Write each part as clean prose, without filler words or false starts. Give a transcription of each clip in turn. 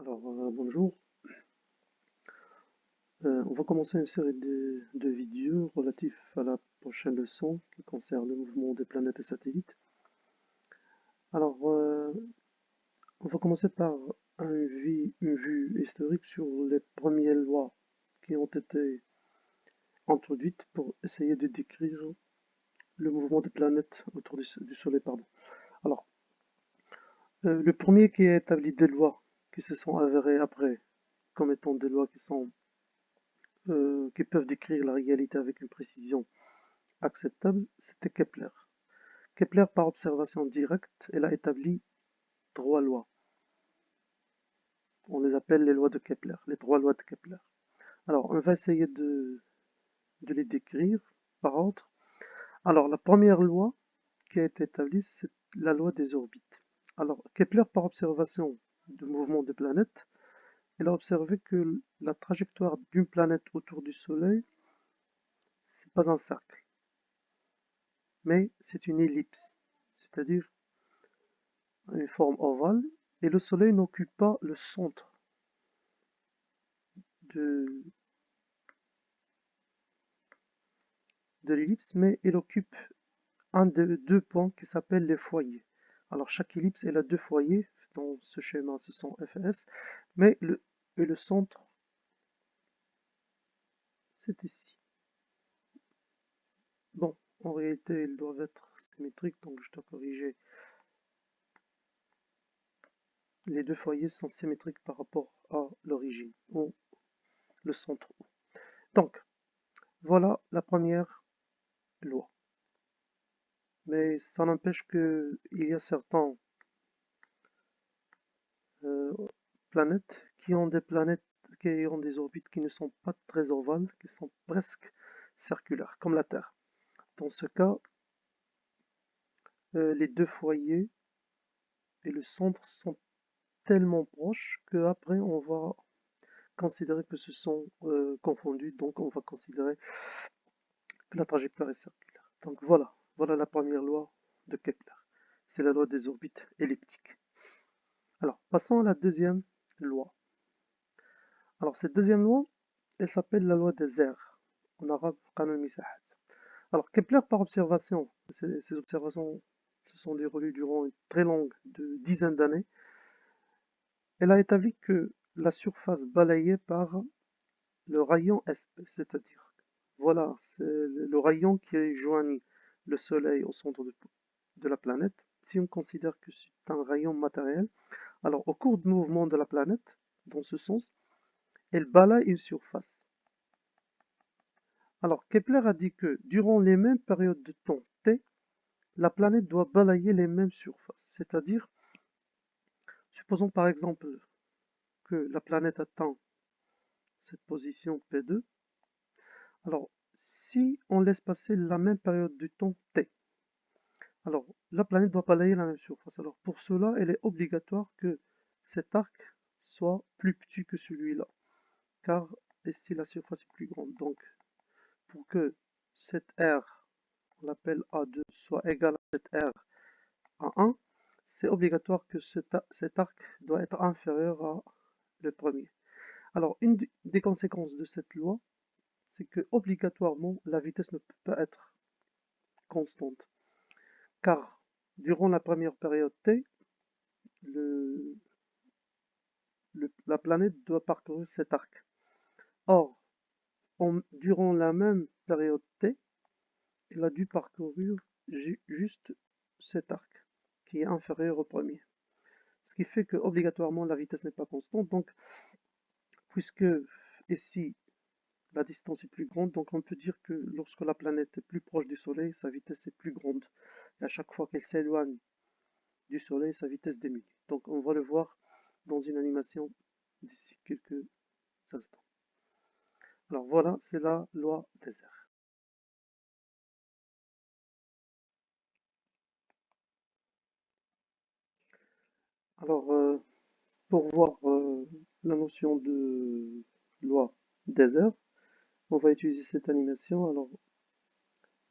Bonjour. On va commencer une série de vidéos relatifs à la prochaine leçon qui concerne le mouvement des planètes et satellites. Alors, on va commencer par une vue historique sur les premières lois qui ont été introduites pour essayer de décrire le mouvement des planètes autour du Soleil, pardon. Alors, le premier qui a établi des lois qui se sont avérées après comme étant des lois qui peuvent décrire la réalité avec une précision acceptable, c'était Kepler. Kepler, par observation directe, il a établi trois lois. On les appelle les lois de Kepler, les trois lois de Kepler. Alors, on va essayer de les décrire par ordre. Alors, la première loi qui a été établie, c'est la loi des orbites. Alors, Kepler, par observation du mouvement des planètes, il a observé que la trajectoire d'une planète autour du Soleil, c'est pas un cercle, mais c'est une ellipse, c'est-à-dire une forme ovale, et le Soleil n'occupe pas le centre de, de l'ellipse, mais il occupe un des deux points qui s'appellent les foyers. Alors chaque ellipse elle a deux foyers, dans ce schéma ce sont Fs, mais le centre c'est ici. Bon, en réalité ils doivent être symétriques, donc je dois corriger. Les deux foyers sont symétriques par rapport à l'origine, ou le centre. Donc, voilà la première loi. Mais ça n'empêche qu'il y a certaines planètes qui ont des orbites qui ne sont pas très ovales, qui sont presque circulaires, comme la Terre. Dans ce cas, les deux foyers et le centre sont tellement proches qu'après on va considérer que ce sont confondus, donc on va considérer que la trajectoire est circulaire. Donc voilà la première loi de Kepler. C'est la loi des orbites elliptiques. Alors, passons à la deuxième loi. Alors, cette deuxième loi, elle s'appelle la loi des airs, en arabe, Qanun Misahat. Alors, Kepler, par observation, ces observations se sont déroulées durant une très longue de dizaines d'années, elle a établi que la surface balayée par le rayon SP, c'est-à-dire, voilà, c'est le rayon qui rejoignit le Soleil au centre de la planète. Si on considère que c'est un rayon matériel, alors au cours du mouvement de la planète, dans ce sens, elle balaye une surface. Alors Kepler a dit que durant les mêmes périodes de temps t, la planète doit balayer les mêmes surfaces. C'est-à-dire, supposons par exemple que la planète atteint cette position P2. Alors, si on laisse passer la même période de temps t, alors la planète doit balayer la même surface. Alors pour cela, il est obligatoire que cet arc soit plus petit que celui-là, car ici la surface est plus grande. Donc, pour que cette R, on l'appelle A2, soit égale à cette R à 1, c'est obligatoire que cet arc doit être inférieur à le premier. Alors, une des conséquences de cette loi, c'est que obligatoirement la vitesse ne peut pas être constante, car durant la première période t, la planète doit parcourir cet arc. Or, durant la même période t, elle a dû parcourir juste cet arc, qui est inférieur au premier. Ce qui fait que obligatoirement la vitesse n'est pas constante. Donc, puisque ici la distance est plus grande, donc on peut dire que lorsque la planète est plus proche du Soleil, sa vitesse est plus grande. Et à chaque fois qu'elle s'éloigne du Soleil, sa vitesse diminue. Donc on va le voir dans une animation d'ici quelques instants. Alors voilà, c'est la loi des airs. Alors pour voir la notion de loi des airs, on va utiliser cette animation. Alors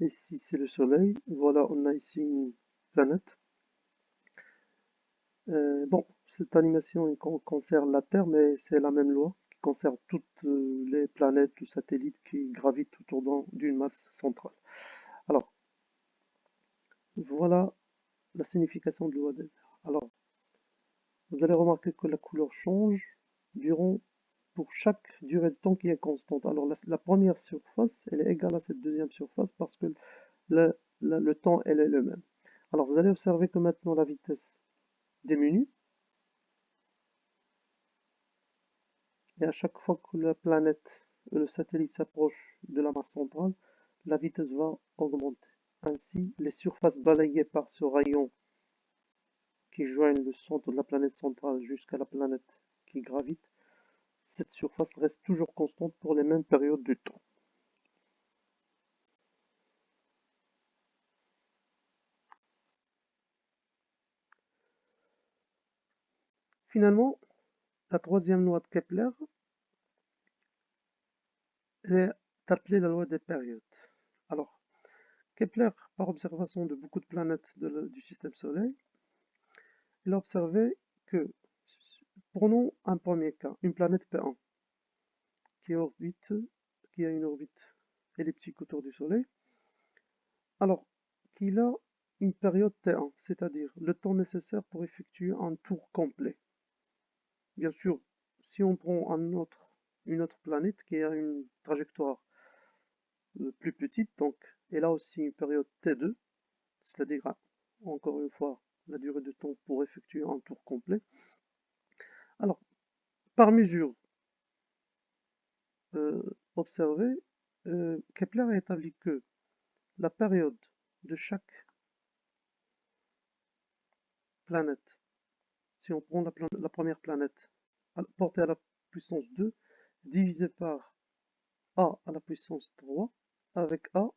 ici c'est le Soleil, voilà on a ici une planète. Bon, cette animation concerne la Terre, mais c'est la même loi qui concerne toutes les planètes ou satellites qui gravitent autour d'une masse centrale. Alors, voilà la signification de loi d'Ether. Alors, vous allez remarquer que la couleur change durant, pour chaque durée de temps qui est constante. Alors, la première surface, elle est égale à cette deuxième surface parce que le temps, elle est le même. Alors, vous allez observer que maintenant la vitesse diminue. Et à chaque fois que la planète, le satellite s'approche de la masse centrale, la vitesse va augmenter. Ainsi, les surfaces balayées par ce rayon qui joignent le centre de la planète centrale jusqu'à la planète qui gravite, cette surface reste toujours constante pour les mêmes périodes de temps. Finalement, la troisième loi de Kepler est appelée la loi des périodes. Alors, Kepler, par observation de beaucoup de planètes du système solaire, il a observé que, prenons un premier cas, une planète P1 qui orbite, qui a une orbite elliptique autour du Soleil, alors qu'il a une période T1, c'est-à-dire le temps nécessaire pour effectuer un tour complet. Bien sûr, si on prend une autre planète qui a une trajectoire plus petite, donc elle a aussi une période T2, c'est-à-dire encore une fois la durée de temps pour effectuer un tour complet. Alors, par mesure observée, Kepler a établi que la période de chaque planète, si on prend la première planète portée à la puissance 2, divisé par a à la puissance 3, avec a,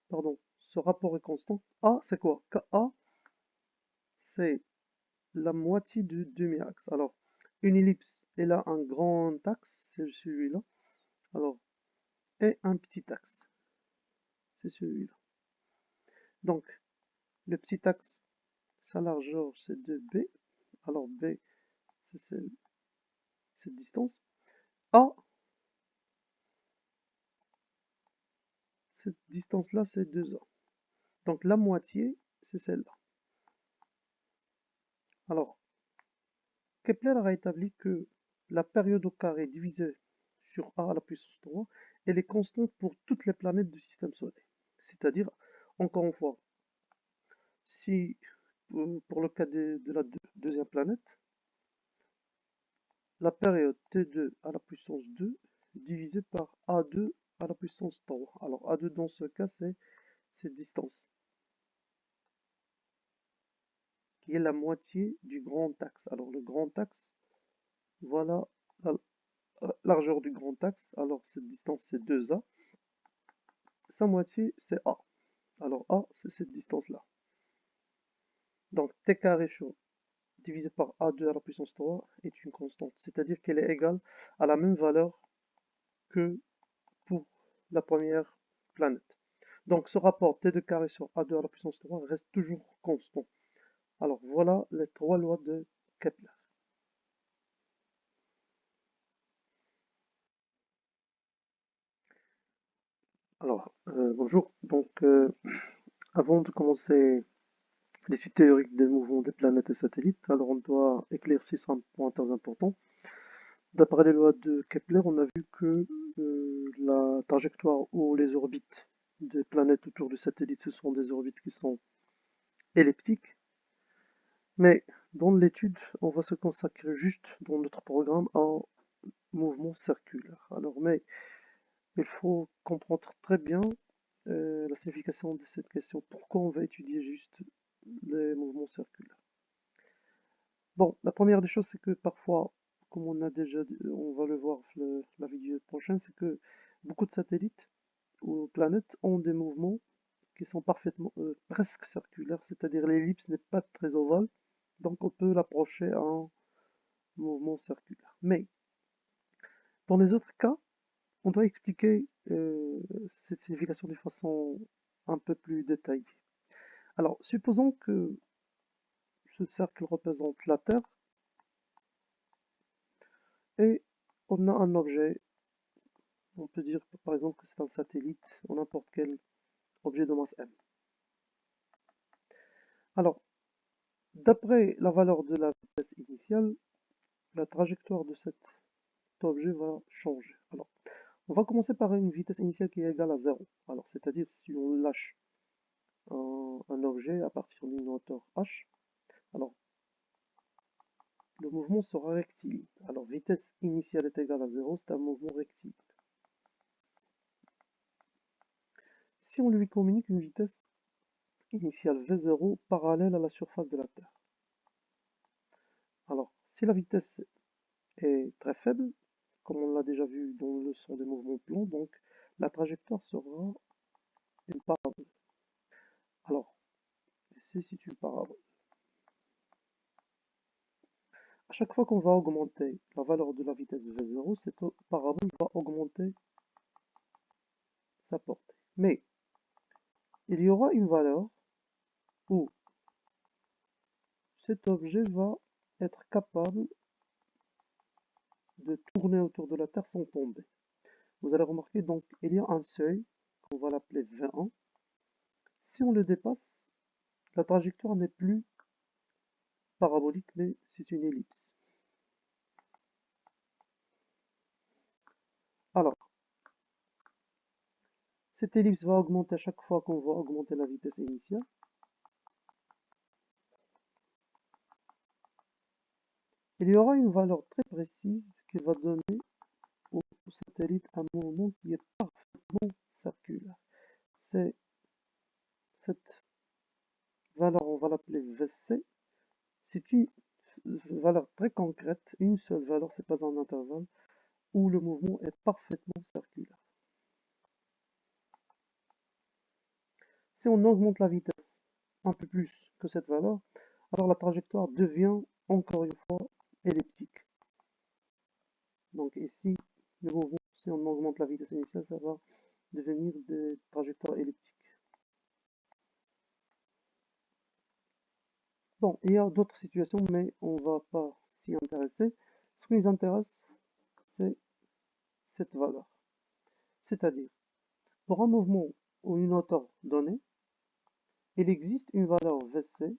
pardon, ce rapport est constant. A, c'est quoi? A, c'est la moitié du demi-axe. Alors, une ellipse, elle a un grand axe, c'est celui-là. Alors, et un petit axe, c'est celui-là. Donc, le petit axe, sa largeur, c'est 2b. Alors, b, c'est cette distance. A, cette distance-là, c'est 2a. Donc, la moitié, c'est celle-là. Alors, Kepler a établi que la période au carré divisée sur a à la puissance 3, elle est constante pour toutes les planètes du système solaire. C'est-à-dire, encore une fois, si pour le cas de la deuxième planète, la période T2 à la puissance 2 divisée par A2 à la puissance 3. Alors A2 dans ce cas, c'est cette distance, qui est la moitié du grand axe. Alors le grand axe, voilà la largeur du grand axe. Alors cette distance, c'est 2A. Sa moitié, c'est A. Alors A, c'est cette distance-là. Donc T carré divisé par A2 à la puissance 3 est une constante, c'est-à-dire qu'elle est égale à la même valeur que pour la première planète. Donc ce rapport T2 carré sur A2 à la puissance 3 reste toujours constant. Alors voilà les trois lois de Kepler. Alors, bonjour. Donc, avant de commencer l'étude théorique des mouvements des planètes et satellites, alors on doit éclaircir un point très important. D'après les lois de Kepler, on a vu que la trajectoire ou les orbites des planètes autour du satellite, ce sont des orbites qui sont elliptiques. Mais dans l'étude, on va se consacrer juste dans notre programme à mouvement circulaire. Alors, mais il faut comprendre très bien la signification de cette question. Pourquoi on va étudier juste les mouvements circulaires? Bon, la première des choses, c'est que parfois, comme on a déjà dit, on va le voir la vidéo prochaine, c'est que beaucoup de satellites ou planètes ont des mouvements qui sont parfaitement, presque circulaires, c'est-à-dire l'ellipse n'est pas très ovale, donc on peut l'approcher à un mouvement circulaire. Mais dans les autres cas, on doit expliquer cette signification de façon un peu plus détaillée. Alors, supposons que ce cercle représente la Terre, et on a un objet, on peut dire par exemple que c'est un satellite, ou n'importe quel objet de masse m. Alors, d'après la valeur de la vitesse initiale, la trajectoire de cet objet va changer. Alors, on va commencer par une vitesse initiale qui est égale à 0. Alors, c'est-à-dire si on lâche un objet à partir d'une hauteur h, alors le mouvement sera rectiligne. Alors, vitesse initiale est égale à 0, c'est un mouvement rectiligne. Si on lui communique une vitesse initiale v0 parallèle à la surface de la Terre. Alors, si la vitesse est très faible, comme on l'a déjà vu dans le leçon des mouvements plans, donc la trajectoire sera une parabole. Alors, ici c'est une parabole. À chaque fois qu'on va augmenter la valeur de la vitesse v0, cette parabole va augmenter sa portée. Mais il y aura une valeur où cet objet va être capable de tourner autour de la Terre sans tomber. Vous allez remarquer, donc, il y a un seuil, qu'on va l'appeler V1. Si on le dépasse, la trajectoire n'est plus parabolique, mais c'est une ellipse. Alors, cette ellipse va augmenter à chaque fois qu'on va augmenter la vitesse initiale. Il y aura une valeur très précise qui va donner au satellite un mouvement qui est parfaitement circulaire. C'est cette valeur, on va l'appeler VC. C'est une valeur très concrète, une seule valeur, c'est pas un intervalle, où le mouvement est parfaitement circulaire. Si on augmente la vitesse un peu plus que cette valeur, alors la trajectoire devient encore une fois elliptique. Donc ici, le mouvement, si on augmente la vitesse initiale, ça va devenir des trajectoires elliptiques. Bon, il y a d'autres situations, mais on ne va pas s'y intéresser. Ce qui nous intéresse, c'est cette valeur. C'est-à-dire, pour un mouvement ou une hauteur donnée, il existe une valeur Vc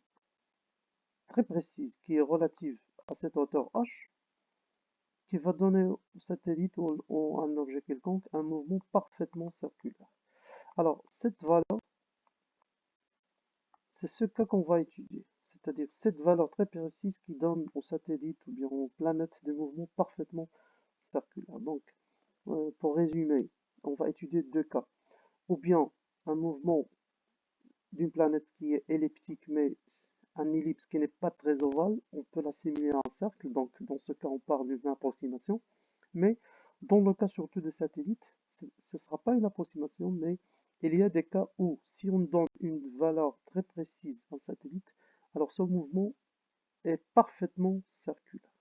très précise qui est relative à cette hauteur h, qui va donner au satellite ou à un objet quelconque un mouvement parfaitement circulaire. Alors, cette valeur, c'est ce cas qu'on va étudier, c'est-à-dire cette valeur très précise qui donne au satellite ou bien aux planètes des mouvements parfaitement circulaires. Donc, pour résumer, on va étudier deux cas. Ou bien un mouvement d'une planète qui est elliptique, mais un ellipse qui n'est pas très ovale, on peut l'assimiler à un cercle, donc dans ce cas on parle d'une approximation. Mais dans le cas surtout des satellites, ce ne sera pas une approximation, mais il y a des cas où si on donne une valeur très précise à un satellite, alors ce mouvement est parfaitement circulaire.